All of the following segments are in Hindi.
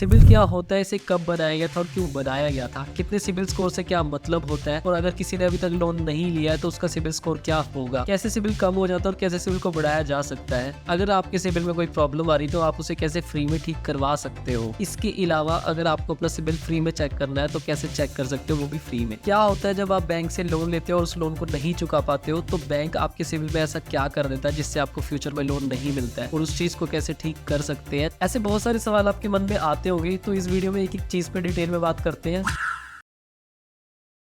सिबिल क्या होता है, इसे कब बनाया गया था और क्यों बनाया गया था, कितने सिबिल स्कोर से क्या मतलब होता है, और अगर किसी ने अभी तक लोन नहीं लिया है तो उसका सिबिल स्कोर क्या होगा, कैसे सिबिल कम हो जाता है और कैसे सिबिल को बढ़ाया जा सकता है, अगर आपके सिबिल में कोई प्रॉब्लम आ रही तो आप उसे कैसे फ्री में ठीक करवा सकते हो। इसके अलावा अगर आपको अपना सिबिल फ्री में चेक करना है तो कैसे चेक कर सकते हो, वो भी फ्री में। क्या होता है जब आप बैंक से लोन लेते हो और उस लोन को नहीं चुका पाते हो तो बैंक आपके सिबिल में ऐसा क्या कर देता है जिससे आपको फ्यूचर में लोन नहीं मिलता है, और उस चीज को कैसे ठीक कर सकते हैं। ऐसे बहुत सारे सवाल आपके मन में आते होंगे, तो इस वीडियो में एक एक चीज पे डिटेल में बात करते हैं।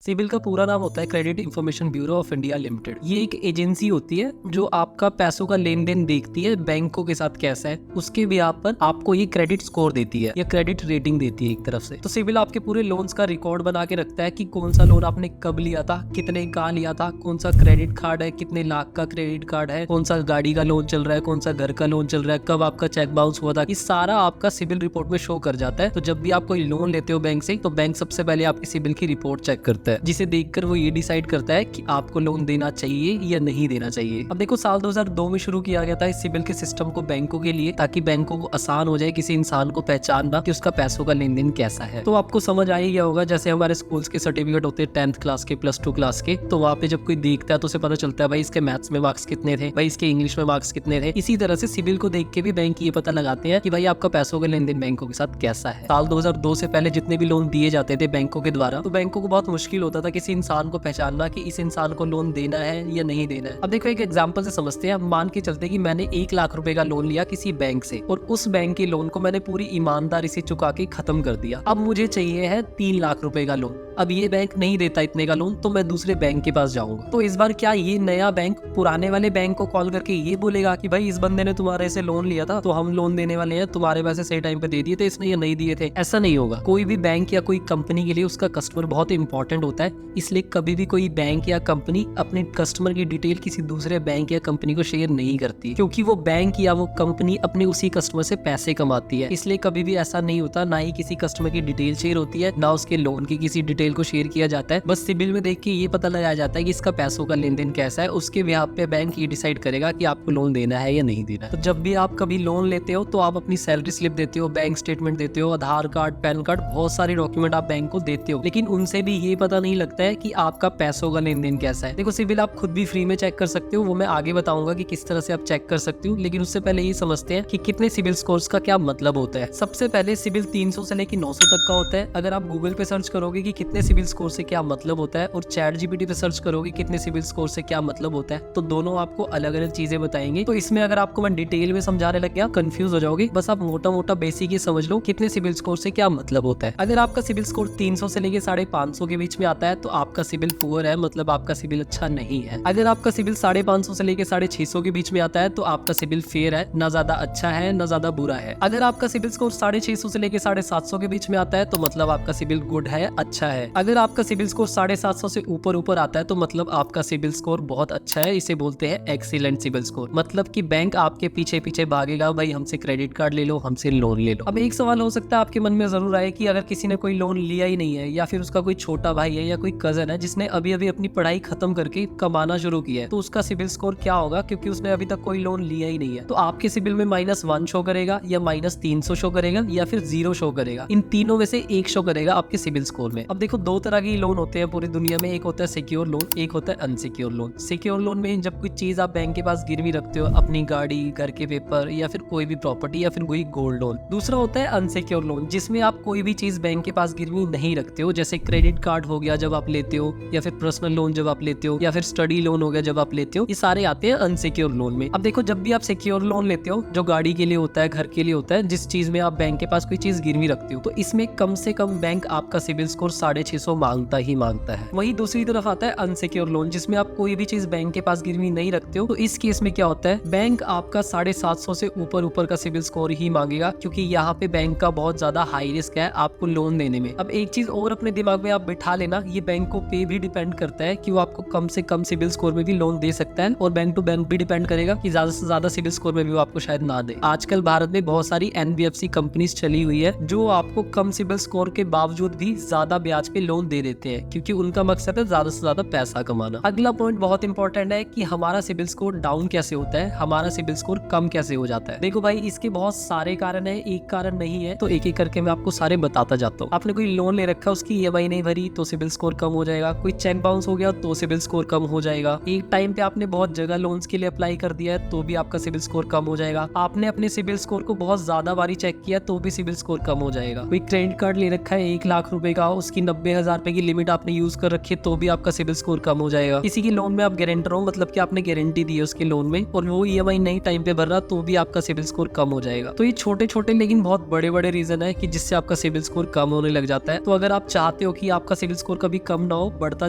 सिबिल का पूरा नाम होता है credit information bureau of India limited. ये एक एजेंसी होती है जो आपका पैसों का लेन देन देखती है बैंकों के साथ कैसा है, उसके बिहाफ पर आपको ये क्रेडिट स्कोर देती है या क्रेडिट रेटिंग देती है एक तरफ से। तो सिबिल आपके पूरे लोन्स का रिकॉर्ड बना के रखता है कि कौन सा लोन आपने कब लिया था, कितने का लिया था, कौन सा क्रेडिट कार्ड है, कितने लाख का क्रेडिट कार्ड है, कौन सा गाड़ी का लोन चल रहा है, कौन सा घर का लोन चल रहा है, कब आपका चेक बाउंस हुआ था। ये सारा आपका सिबिल रिपोर्ट में शो कर जाता है। तो जब भी आप कोई लोन लेते हो बैंक से तो बैंक सबसे पहले आपकी सिबिल की रिपोर्ट चेक करता है, जिसे देखकर वो ये डिसाइड करता है कि आपको लोन देना चाहिए या नहीं देना चाहिए। अब देखो, साल 2002 में शुरू किया गया था इस सिबिल के सिस्टम को बैंकों के लिए, ताकि बैंकों को आसान हो जाए किसी इंसान को पहचानना कि उसका पैसों का लेन देन कैसा है। तो आपको समझ आ ही गया होगा, जैसे हमारे स्कूल्स के सर्टिफिकेट होते हैं 10th क्लास के, +2 क्लास के, तो वहाँ पे जब कोई देखता है तो उसे पता चलता है भाई इसके मैथ्स में मार्क्स कितने थे, भाई इसके इंग्लिश में मार्क्स कितने थे। इसी तरह से सिबिल को देख के भी बैंक ये पता लगाते हैं कि भाई आपका पैसों का लेन देन बैंकों के साथ कैसा है। साल 2002 से पहले जितने भी लोन दिए जाते थे बैंकों के द्वारा, तो बैंकों को बहुत मुश्किल होता था किसी इंसान को पहचानना कि इस इंसान को लोन देना है या नहीं देना है। अब देखो, एक एग्जांपल से समझते हैं। मान के चलते कि मैंने 1 लाख रुपए का लोन लिया किसी बैंक से, और उस बैंक के लोन को मैंने पूरी ईमानदारी से चुका के खत्म कर दिया। अब मुझे चाहिए है 3 लाख रुपए का लोन। अब ये बैंक नहीं देता इतने का लोन, तो मैं दूसरे बैंक के पास जाऊंगा। तो इस बार क्या ये नया बैंक पुराने वाले बैंक को कॉल करके ये बोलेगा कि भाई इस बंदे ने तुम्हारे से लोन लिया था तो हम लोन देने वाले हैं, तुम्हारे पैसे सही टाइम पे दे दिए थे इसने या नहीं दिए थे? ऐसा नहीं होगा। कोई भी बैंक या कोई कंपनी के लिए उसका कस्टमर बहुत इंपॉर्टेंट होता है, इसलिए कभी भी कोई बैंक या कंपनी अपने कस्टमर की डिटेल किसी दूसरे बैंक या कंपनी को शेयर नहीं करती, क्योंकि वो बैंक या वो कंपनी अपने उसी कस्टमर से पैसे कमाती है। इसलिए कभी भी ऐसा नहीं होता, ना ही किसी कस्टमर की डिटेल शेयर होती है, ना उसके लोन की किसी डिटेल को शेयर किया जाता है। बस सिबिल में देख के ये पता लगाया जाता है कि इसका पैसों का लेन देन कैसा है। उसके बिहाफ पे बैंक ये डिसाइड करेगा कि आपको लोन देना है या नहीं देना। तो जब भी आप कभी लोन लेते हो तो आप अपनी सैलरी स्लिप देते हो, बैंक स्टेटमेंट देते हो, आधार कार्ड, पैन कार्ड, बहुत सारे डॉक्यूमेंट आप बैंक को देते हो, लेकिन उनसे भी ये पता नहीं लगता है कि आपका पैसों का लेन देन कैसा है। देखो, सिबिल आप खुद भी फ्री में चेक कर सकते हो, वो मैं आगे बताऊंगा कि किस तरह से आप चेक कर सकते हो, लेकिन उससे पहले ये समझते हैं कि कितने सिबिल स्कोर्स का क्या मतलब होता है। सबसे पहले सिबिल 300 से लेकर 900 तक का होता है। अगर आप गूगल पे सर्च करोगे कि कितने सिबिल स्कोर से क्या मतलब होता है, और चैट जीपीटी पे सर्च करोगे कितने सिबिल स्कोर से क्या मतलब होता है, तो दोनों आपको अलग अलग चीजें बताएंगे। तो इसमें अगर आपको मैं डिटेल में समझाने लग गया, कंफ्यूज हो जाओगे। बस आप मोटा मोटा बेसिक ही समझ लो कितने सिबिल स्कोर से क्या मतलब होता है। अगर आपका सिबिल स्कोर 300 से लेकर 550 के बीच में आता है तो आपका सिबिल पुअर है, मतलब आपका सिबिल अच्छा नहीं है। अगर आपका सिबिल 550 से लेकर 650 के बीच में आता है तो आपका सिबिल फेयर है, ना ज्यादा अच्छा है ना ज्यादा बुरा है। अगर आपका सिबिल स्कोर 650 से लेकर 750 के बीच में आता है तो मतलब आपका सिबिल गुड है, अच्छा है। अगर आपका सिबिल स्कोर 750 से ऊपर आता है तो मतलब आपका सिबिल स्कोर बहुत अच्छा है, इसे बोलते हैं एक्सीलेंट सिबिल स्कोर। मतलब कि बैंक आपके पीछे पीछे भागेगा, भाई हमसे क्रेडिट कार्ड ले लो, हमसे लोन ले लो। अब एक सवाल हो सकता है आपके मन में जरूर आए कि अगर किसी ने कोई लोन लिया ही नहीं है, या फिर उसका कोई छोटा भाई है या कोई कजन है जिसने अभी अभी अपनी पढ़ाई खत्म करके कमाना शुरू किया है, तो उसका सिबिल स्कोर क्या होगा, क्योंकि उसने अभी तक कोई लोन लिया ही नहीं है। तो आपके सिबिल में -1 शो करेगा, या -300 शो करेगा, या फिर 0 शो करेगा। इन तीनों में से एक शो करेगा आपके सिबिल स्कोर में। अब देखो, 2 तरह के लोन होते हैं पूरी दुनिया में, एक होता है सिक्योर लोन, एक होता है अनसिक्योर लोन। सिक्योर लोन में जब कोई चीज आप बैंक के पास गिरवी रखते हो, अपनी गाड़ी, घर के पेपर, या फिर कोई भी प्रॉपर्टी, या फिर कोई गोल्ड लोन। दूसरा होता है अनसिक्योर लोन, जिसमें आप कोई भी चीज बैंक के पास गिरवी नहीं रखते हो, जैसे क्रेडिट कार्ड हो गया जब आप लेते हो, या फिर पर्सनल लोन जब आप लेते हो, या फिर स्टडी लोन हो गया जब आप लेते हो। ये सारे आते हैं अनसिक्योर लोन में। अब देखो, जब भी आप सिक्योर लोन लेते हो, जो गाड़ी के लिए होता है, घर के लिए होता है, जिस चीज में आप बैंक के पास कोई चीज गिरवी रखते हो, तो इसमें कम से कम बैंक आपका सिबिल स्कोर 650 मांगता ही मांगता है। वही दूसरी तरफ आता है अनसिक्योर लोन, जिसमें आप कोई भी चीज बैंक के पास गिरवी नहीं रखते हो। तो इस केस में क्या होता है, बैंक आपका 750 से ऊपर का सिबिल स्कोर ही मांगेगा, क्योंकि यहाँ पे बैंक का बहुत ज्यादा हाई रिस्क है आपको लोन देने में। अब एक चीज और अपने दिमाग में आप बिठा लेना, ये बैंकों पे भी डिपेंड करता है कि वो आपको कम से कम सिबिल स्कोर में भी लोन दे सकता है, और बैंक टू बैंक भी डिपेंड करेगा कि ज्यादा से ज्यादा सिबिल स्कोर में भी वो आपको शायद ना दे। आजकल भारत में बहुत सारी NBFC कंपनीज चली हुई है जो आपको कम सिबिल स्कोर के बावजूद भी ज्यादा ब्याज ब्याज पे लोन दे देते हैं, क्योंकि उनका मकसद है ज्यादा से ज्यादा पैसा कमाना। अगला पॉइंट बहुत इंपॉर्टेंट है कि हमारा सिबिल स्कोर डाउन कैसे होता है, हमारा सिबिल स्कोर कम कैसे हो जाता है। देखो भाई, इसके बहुत सारे कारण है, एक कारण नहीं है, तो एक एक करके मैं आपको सारे बताता जाता हूँ। आपने कोई लोन ले रखा, उसकी EMI नहीं भरी तो सिबिल स्कोर कम हो जाएगा। कोई चेक बाउंस हो गया तो सिबिल स्कोर कम हो जाएगा। एक टाइम पे आपने बहुत जगह लोन्स के लिए अप्लाई कर दिया है तो भी आपका सिबिल स्कोर कम हो जाएगा। आपने अपने सिबिल स्कोर को बहुत ज्यादा बारी चेक किया तो भी सिबिल स्कोर कम हो जाएगा। कोई क्रेडिट कार्ड ले रखा है 1 लाख रुपए का, उसकी 90,000 रुपए की लिमिट आपने यूज कर रखी है तो भी आपका सिबिल स्कोर कम हो जाएगा। किसी की लोन में आप गारंटर हो, मतलब कि आपने गारंटी दी है उसके लोन में और वो EMI नहीं टाइम पे भर रहा तो भी आपका सिबिल स्कोर कम हो जाएगा। तो ये छोटे छोटे लेकिन बहुत बड़े बड़े रीजन है कि जिससे आपका सिबिल स्कोर कम होने लग जाता है। तो अगर आप चाहते हो कि आपका सिबिल स्कोर कभी कम ना हो, बढ़ता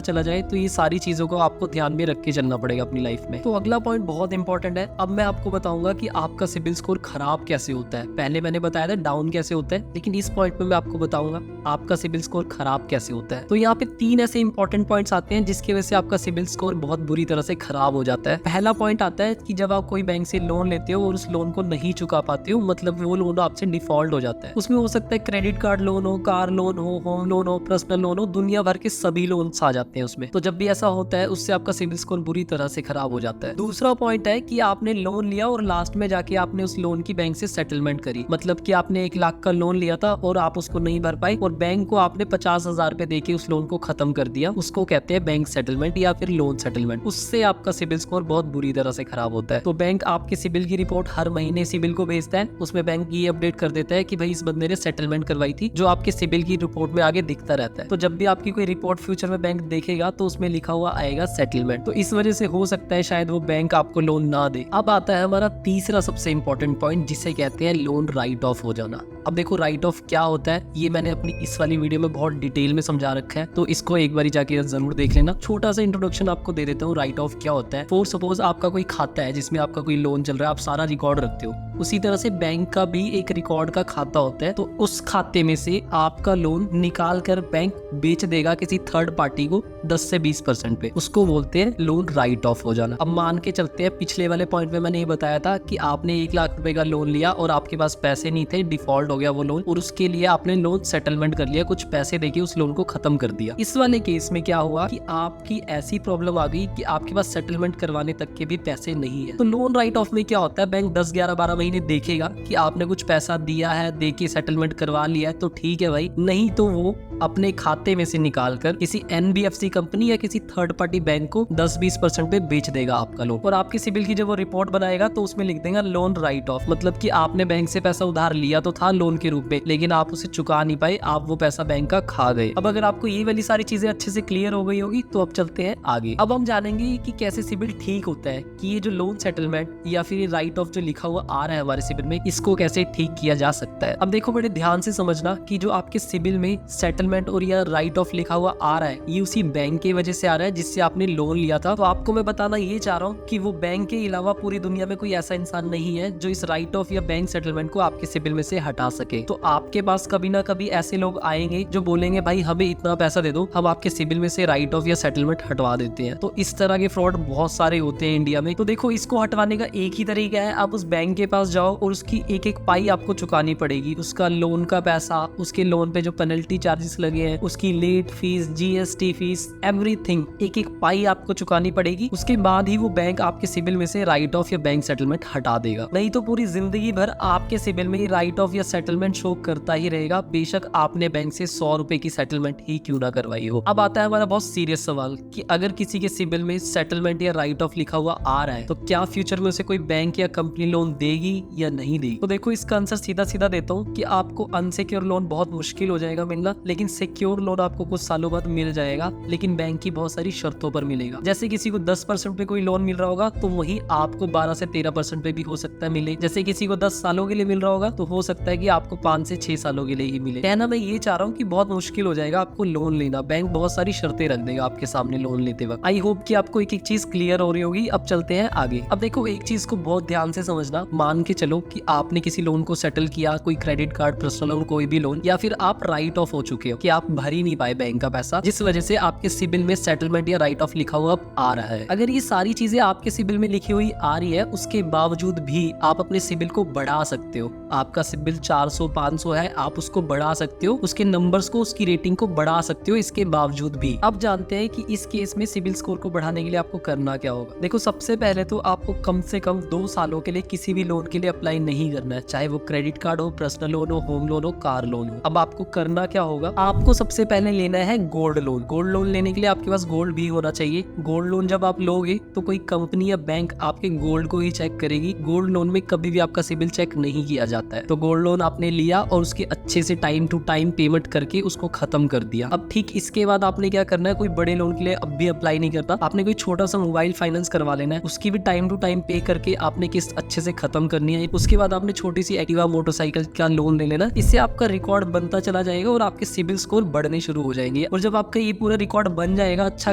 चला जाए, तो ये सारी चीजों को आपको ध्यान में रख के चलना पड़ेगा अपनी लाइफ में। तो अगला पॉइंट बहुत इंपॉर्टेंट है। अब मैं आपको बताऊंगा कि आपका सिबिल स्कोर खराब कैसे होता है। पहले मैंने बताया था डाउन कैसे होता है, लेकिन इस पॉइंट में मैं आपको बताऊंगा आपका सिबिल स्कोर खराब कैसे होता है। तो यहाँ पे 3 ऐसे इंपॉर्टेंट पॉइंट्स आते हैं जिसकी वजह से आपका सिबिल स्कोर बहुत बुरी तरह से खराब हो जाता है। पहला पॉइंट आता है कि जब आप कोई बैंक से लोन लेते हो और उस लोन को नहीं चुका पाते हो, मतलब वो लोन आपसे डिफॉल्ट हो जाता है। उसमें हो सकता है क्रेडिट कार्ड लोन हो, कार लोन हो, होम लोन हो, पर्सनल लोन हो, दुनिया भर के सभी लोन्स आ जाते हैं उसमें। तो जब भी ऐसा होता है उससे आपका सिबिल स्कोर बुरी तरह से खराब हो जाता है। दूसरा पॉइंट है कि आपने लोन लिया और लास्ट में जाके आपने उस लोन की बैंक से सेटलमेंट करी, मतलब कि आपने 1 लाख का लोन लिया था और आप उसको नहीं भर पाए और बैंक को आपने 50,000 रुपए देके उस लोन को खत्म कर दिया। उसको कहते हैं बैंक सेटलमेंट या फिर लोन सेटलमेंट। उससे आपका सिबिल स्कोर बहुत बुरी तरह से खराब होता है। तो बैंक आपके सिबिल की रिपोर्ट हर महीने सिबिल को भेजता है, उसमें बैंक ये अपडेट कर देता है कि भाई इस बंदे ने सेटलमेंट करवाई थी, जो आपके सिबिल की रिपोर्ट में आगे दिखता रहता है। तो जब भी आपकी कोई रिपोर्ट फ्यूचर में बैंक देखेगा तो उसमें लिखा हुआ आएगा सेटलमेंट। तो इस वजह से हो सकता है शायद वो बैंक आपको लोन ना दे। अब आता है हमारा तीसरा सबसे इंपॉर्टेंट पॉइंट, जिसे कहते हैं लोन राइट ऑफ हो जाना। अब देखो राइट ऑफ क्या होता है, ये मैंने अपनी इस वाली वीडियो में बहुत डिटेल में समझा रखा है, तो इसको एक बार जाके जरूर देख लेना। छोटा सा इंट्रोडक्शन आपको दे देता हूँ राइट ऑफ क्या होता है। फॉर सपोज आपका कोई खाता है जिसमें आपका कोई लोन चल रहा है, आप सारा रिकॉर्ड रखते हो, उसी तरह से बैंक का भी एक रिकॉर्ड का खाता होता है। तो उस खाते में से आपका लोन निकाल कर बैंक बेच देगा किसी थर्ड पार्टी को 10 से 20% पे, उसको बोलते हैं लोन राइट ऑफ हो जाना। अब मान के चलते हैं पिछले वाले पॉइंट में मैंने ये बताया था कि आपने 1 लाख रुपए का लोन लिया और आपके पास पैसे नहीं थे, डिफॉल्ट हो गया वो लोन और उसके लिए आपने लोन सेटलमेंट कर लिया, कुछ पैसे देके उस लोन को खत्म कर दिया। इस वाले केस में क्या हुआ कि आपकी ऐसी प्रॉब्लम आ गई कि आपके पास सेटलमेंट करवाने तक के भी पैसे नहीं है। तो लोन राइट ऑफ में क्या होता है, बैंक 10, 11, 12 महीने देखेगा कि आपने कुछ पैसा दिया है, देके सेटलमेंट करवा लिया है तो ठीक है भाई, नहीं तो वो अपने खाते में से निकाल कर किसी NBFC कंपनी या किसी थर्ड पार्टी बैंक को 10-20% पे बेच देगा आपका लोन। और आपकी सिबिल की जब वो रिपोर्ट बनाएगा तो उसमें लिख देगा लोन राइट ऑफ, मतलब कि आपने बैंक से पैसा उधार लिया तो था लोन के रूप में, लेकिन आप उसे चुका नहीं पाए, आप वो पैसा बैंक का खा गए। अब अगर आपको ये वाली सारी चीजें अच्छे से क्लियर हो गई होगी तो अब चलते हैं आगे। अब हम जानेंगे कि कैसे सिबिल ठीक होता है, कि ये जो लोन सेटलमेंट या फिर राइट ऑफ जो लिखा हुआ आ रहा है हमारे सिबिल में, इसको कैसे ठीक किया जा सकता है। अब देखो बड़े ध्यान से समझना कि जो आपके सिबिल में सेटलमेंट और या राइट ऑफ लिखा हुआ आ रहा है, ये उसी बैंक की वजह से आ रहा है जिससे आपने लोन लिया था। तो आपको मैं बताना ये चाह रहा हूँ कि वो बैंक के अलावा पूरी दुनिया में कोई ऐसा इंसान नहीं है जो इस राइट ऑफ या बैंक सेटलमेंट को आपके सिबिल में से हटा सके। तो आपके पास कभी ना कभी ऐसे लोग आएंगे जो बोलेंगे भाई हमें इतना पैसा दे दो, हम आपके सिबिल में से राइट ऑफ या सेटलमेंट हटवा देते हैं। तो इस तरह के फ्रॉड बहुत सारे होते हैं इंडिया में। तो देखो इसको हटवाने का एक ही तरीका है, आप उस बैंक के पास जाओ और उसकी एक एक पाई आपको चुकानी पड़ेगी, उसका लोन का पैसा, उसके लोन पे जो पेनल्टी चार्जेस लगे हैं, उसकी late fees, GST fees, everything, एक एक पाई आपको चुकानी पड़ेगी। उसके बाद ही वो बैंक आपके सिबिल में से राइट ऑफ या बैंक सेटलमेंट हटा देगा, नहीं तो पूरी जिंदगी भर आपके सिबिल में ही राइट ऑफ या सेटलमेंट शो करता ही रहेगा, बेशक आपने बैंक से 100 रुपए की सेटलमेंट ही क्यों ना करवाई हो। अब आता है हमारा बहुत सीरियस सवाल कि अगर किसी के सिबिल में सेटलमेंट या राइट ऑफ लिखा हुआ आ रहा है तो क्या फ्यूचर में उसे कोई बैंक या कंपनी लोन देगी या नहीं देगी। तो देखो इसका आंसर सीधा सीधा देता हूँ कि आपको अनसिक्योर लोन बहुत मुश्किल हो जाएगा मिलना, लेकिन सिक्योर लोन आपको कुछ सालों बाद मिल जाएगा, लेकिन बैंक की बहुत सारी शर्तों पर मिलेगा। जैसे किसी को 10% पे कोई लोन मिल रहा होगा तो वही आपको 12 से 13% पे भी हो सकता है मिले। जैसे किसी को 10 सालों के लिए मिल रहा होगा तो हो सकता है कि आपको 5 से 6 सालों के लिए ही मिले। कहना मैं ये चाह रहा हूँ कि बहुत मुश्किल हो जाएगा आपको लोन लेना, बैंक बहुत सारी शर्तें रख देगा आपके सामने लोन लेते वक्त। आई होप कि आपको एक एक चीज क्लियर हो रही होगी। अब चलते हैं आगे। अब देखो एक चीज को बहुत ध्यान से समझना, मान के चलो कि आपने किसी लोन को सेटल किया, कोई क्रेडिट कार्ड, पर्सनल लोन, कोई भी लोन, या फिर आप राइट ऑफ हो चुके हो कि आप भर ही नहीं पाए बैंक का पैसा, जिस वजह से आपके सिबिल में सेटलमेंट या राइट ऑफ लिखा हुआ आ रहा है। अगर ये सारी चीजें आपके सिबिल में लिखी हुई आ रही है, उसके बावजूद भी आप अपने सिबिल को बढ़ा सकते हो। आपका सिबिल 400-500 है, आप उसको बढ़ा सकते हो, उसके नंबर्स को, उसकी रेटिंग रेटिंग को बढ़ा सकते हो इसके बावजूद भी। अब जानते हैं कि इस केस में सिबिल स्कोर को बढ़ाने के लिए आपको करना क्या होगा। देखो, सबसे पहले तो आपको कम से कम 2 सालों के लिए किसी भी लोन के लिए अप्लाई नहीं करना है, चाहे वो क्रेडिट कार्ड हो, पर्सनल लोन हो, होम लोन हो, कार लोन हो। अब आपको करना क्या होगा, आपको सबसे पहले लेना है गोल्ड लोन। गोल्ड लोन लेने के लिए आपके पास गोल्ड भी होना चाहिए। गोल्ड लोन जब आप लोगे तो कोई कंपनी या बैंक आपके गोल्ड को ही चेक करेगी। गोल्ड लोन में कभी भी आपका सिबिल चेक नहीं किया जाता है। तो गोल्ड लोन आपने लिया और उसके अच्छे से टाइम टू टाइम पेमेंट करके उसको खत्म कर दिया। अब ठीक इसके बाद आपने क्या करना है, कोई बड़े लोन के लिए अब भी अप्लाई नहीं करता, आपने कोई छोटा सा मोबाइल फाइनेंस करवा लेना है, उसकी भी टाइम टू टाइम पे करके आपने किस्त अच्छे से खत्म करनी है। उसके बाद आपने छोटी सी एक्टिवा मोटरसाइकिल का लोन ले लेना। इससे आपका रिकॉर्ड बनता चला जाएगा और आपके सिबिल स्कोर बढ़ने शुरू हो जाएंगे। और जब आपका ये पूरा रिकॉर्ड बन जाएगा, अच्छा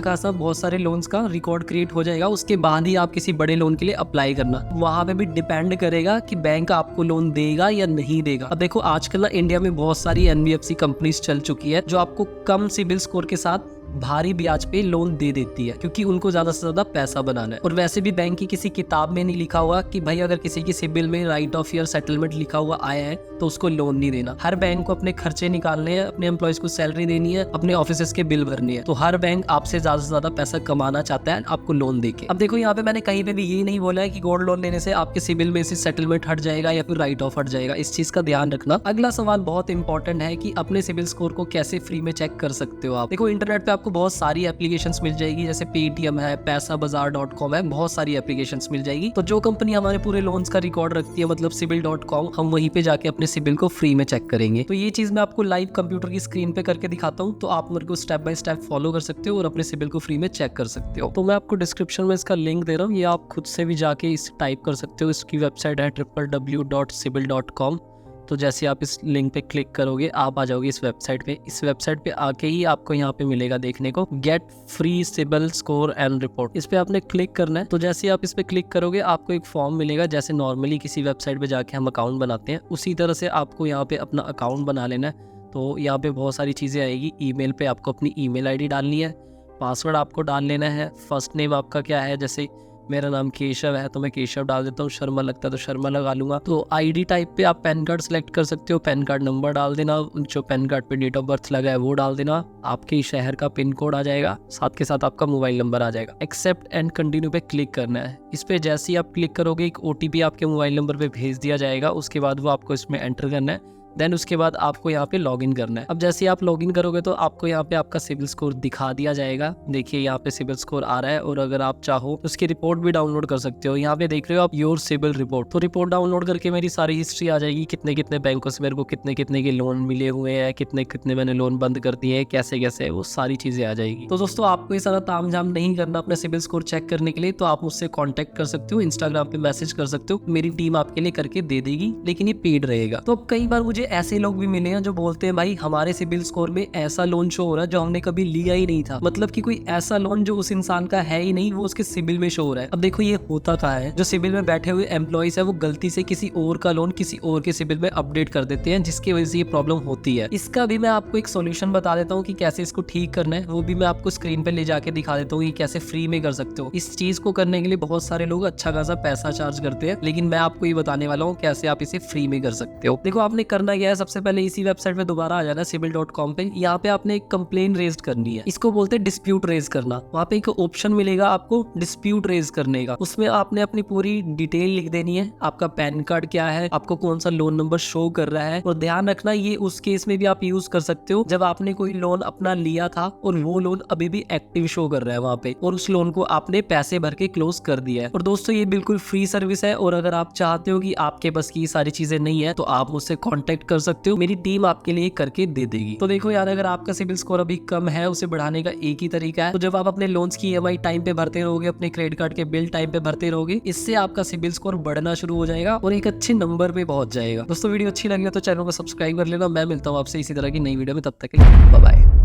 खासा बहुत सारे लोन्स का रिकॉर्ड क्रिएट हो जाएगा, उसके बाद ही आप किसी बड़े लोन के लिए अप्लाई करना। वहां पे भी डिपेंड करेगा कि बैंक आपको लोन देगा या नहीं देगा। अब देखो, आजकल ना इंडिया में बहुत सारी एनबीएफसी कंपनीज चल चुकी है जो आपको कम सिबिल स्कोर के साथ भारी ब्याज पे लोन दे देती है, क्योंकि उनको ज्यादा से ज्यादा पैसा बनाना है। और वैसे भी बैंक की किसी किताब में नहीं लिखा हुआ कि भाई अगर किसी की सिबिल में राइट ऑफ ईयर सेटलमेंट लिखा हुआ आया है तो उसको लोन नहीं देना। हर बैंक को अपने खर्चे निकालने हैं, अपने एम्प्लॉयज को सैलरी देनी है, अपने ऑफिस के बिल भरने हैं। तो हर बैंक आपसे ज्यादा से ज्यादा पैसा कमाना चाहता है आपको लोन देके। अब देखो, यहाँ पे मैंने कहीं पे भी ये नहीं बोला है कि गोल्ड लोन लेने से आपके सिबिल में से सेटलमेंट हट जाएगा या फिर राइट ऑफ हट जाएगा। इस चीज का ध्यान रखना। अगला सवाल बहुत इंपॉर्टेंट है कि अपने सिबिल स्कोर को कैसे फ्री में चेक कर सकते हो आप। देखो, इंटरनेट पे आपको बहुत सारी एप्लीकेशंस मिल जाएगी, जैसे पेटीएम है, पैसाबाजार.com है, बहुत सारी एप्लीकेशंस मिल जाएगी। तो जो कंपनी हमारे पूरे लोन्स का रिकॉर्ड रखती है, मतलब सिबिल.com, हम वहीं पे जाके अपने सिबिल को फ्री में चेक करेंगे। तो ये चीज मैं आपको लाइव कंप्यूटर की स्क्रीन पे करके दिखाता हूँ, तो आप मेरे को स्टेप बाय स्टेप फॉलो कर सकते हो और अपने सिबिल को फ्री में चेक कर सकते हो। तो मैं आपको डिस्क्रिप्शन में इसका लिंक दे रहा हूँ, ये आप खुद से भी जाके इस टाइप कर सकते हो। इसकी वेबसाइट है www.sibil.com। तो जैसे आप इस लिंक पे क्लिक करोगे आप आ जाओगे इस वेबसाइट पे। इस वेबसाइट पे आके ही आपको यहाँ पे मिलेगा देखने को get free CIBIL score and report. इस पे आपने क्लिक करना है। तो जैसे आप इस पे क्लिक करोगे आपको एक फॉर्म मिलेगा, जैसे नॉर्मली किसी वेबसाइट पे जाके हम अकाउंट बनाते हैं उसी तरह से आपको यहाँ पे अपना अकाउंट बना लेना है। तो यहाँ पे बहुत सारी चीज़ें आएगी। ईमेल पे आपको अपनी ईमेल आईडी डालनी है, पासवर्ड आपको डाल लेना है, फर्स्ट नेम आपका क्या है, जैसे मेरा नाम केशव है तो मैं केशव डाल देता हूँ, शर्मा लगता है तो शर्मा लगा लूंगा। तो आईडी टाइप पे आप पैन कार्ड सेलेक्ट कर सकते हो, पैन कार्ड नंबर डाल देना, जो पैन कार्ड पे डेट ऑफ बर्थ लगा है वो डाल देना, आपके शहर का पिन कोड आ जाएगा, साथ के साथ आपका मोबाइल नंबर आ जाएगा। एक्सेप्ट एंड कंटिन्यू पे क्लिक करना है। इस पे जैसे ही आप क्लिक करोगे एक ओटीपी आपके मोबाइल नंबर पे भेज दिया जाएगा, उसके बाद वो आपको इसमें एंटर करना है। देन उसके बाद आपको यहाँ पे लॉगिन करना है। अब जैसे ही आप लॉगिन करोगे तो आपको यहाँ पे आपका सिबिल स्कोर दिखा दिया जाएगा। देखिए यहाँ पे सिबिल स्कोर आ रहा है और अगर आप चाहो तो उसकी रिपोर्ट भी डाउनलोड कर सकते हो। यहाँ पे देख रहे हो आप योर सिबिल रिपोर्ट। तो रिपोर्ट डाउनलोड करके मेरी सारी हिस्ट्री आ जाएगी, कितने कितने बैंकों से मेरे को कितने कितने के लोन मिले हुए हैं, कितने कितने मैंने लोन बंद कर दिए हैं, कैसे कैसे, वो सारी चीजें आ जाएगी। तो दोस्तों आपको ये सारा ताम झाम नहीं करना अपने सिबिल स्कोर चेक करने के लिए, तो आप मुझसे कॉन्टेक्ट कर सकते हो, इंस्टाग्राम पे मैसेज कर सकते हो, मेरी टीम आपके लिए करके दे देगी, लेकिन ये पेड रहेगा। तो अब कई बार मुझे ऐसे लोग भी मिले हैं जो बोलते हैं भाई हमारे सिबिल स्कोर में ऐसा लोन शो हो रहा है जो हमने कभी लिया ही नहीं था, मतलब कि कोई ऐसा लोन जो उस इंसान का है ही नहीं वो उसके सिबिल में शो हो रहा है। अब देखो ये होता क्या है, जो सिबिल में बैठे हुए एम्प्लॉइज है वो गलती से किसी और का लोन किसी और के सिबिल में अपडेट कर देते हैं, जिसकी वजह से ये प्रॉब्लम होती है। इसका भी मैं आपको एक सोल्यूशन बता देता हूँ कि कैसे इसको ठीक करना है, वो भी मैं आपको स्क्रीन पे ले जाके दिखा देता हूँ कि कैसे फ्री में कर सकते हो। इस चीज को करने के लिए बहुत सारे लोग अच्छा खासा पैसा चार्ज करते हैं, लेकिन मैं आपको ये बताने वाला हूँ कैसे आप इसे फ्री में कर सकते हो। देखो आपने करना क्या है, सबसे पहले इसी वेबसाइट पे दोबारा आ जाना sibil.com पे। यहाँ पे आपने एक कंप्लेन रेज करनी है, इसको बोलते हैं डिस्प्यूट रेज करना। वहाँ पे एक ऑप्शन मिलेगा आपको डिस्प्यूट रेज करने का, उसमें आपने अपनी पूरी डिटेल लिख देनी है, आपका पैन कार्ड क्या है, आपको कौन सा लोन नंबर शो कर रहा है। और ध्यान रखना ये उस केस में भी आप यूज कर सकते हो जब आपने कोई लोन अपना लिया था और वो लोन अभी भी एक्टिव शो कर रहा है वहाँ पे, और उस लोन को आपने पैसे भर के क्लोज कर दिया है। और दोस्तों ये बिल्कुल फ्री सर्विस है, और अगर आप चाहते हो कि आपके बस की सारी चीजें नहीं है तो आप मुझसे कॉन्टेक्ट कर सकते हो, मेरी टीम आपके लिए करके दे देगी। तो देखो यार, अगर आपका सिबिल स्कोर अभी कम है उसे बढ़ाने का एक ही तरीका है, तो जब आप अपने लोन्स की ईएमआई टाइम पे भरते रहोगे, अपने क्रेडिट कार्ड के बिल टाइम पे भरते रहोगे, इससे आपका सिबिल स्कोर बढ़ना शुरू हो जाएगा और एक अच्छे नंबर पे पहुंच जाएगा। दोस्तों वीडियो अच्छी लगी तो चैनल को सब्सक्राइब कर लेना। मैं मिलता हूँ आपसे इसी तरह की नई वीडियो में, तब तक के लिए बाय बाय।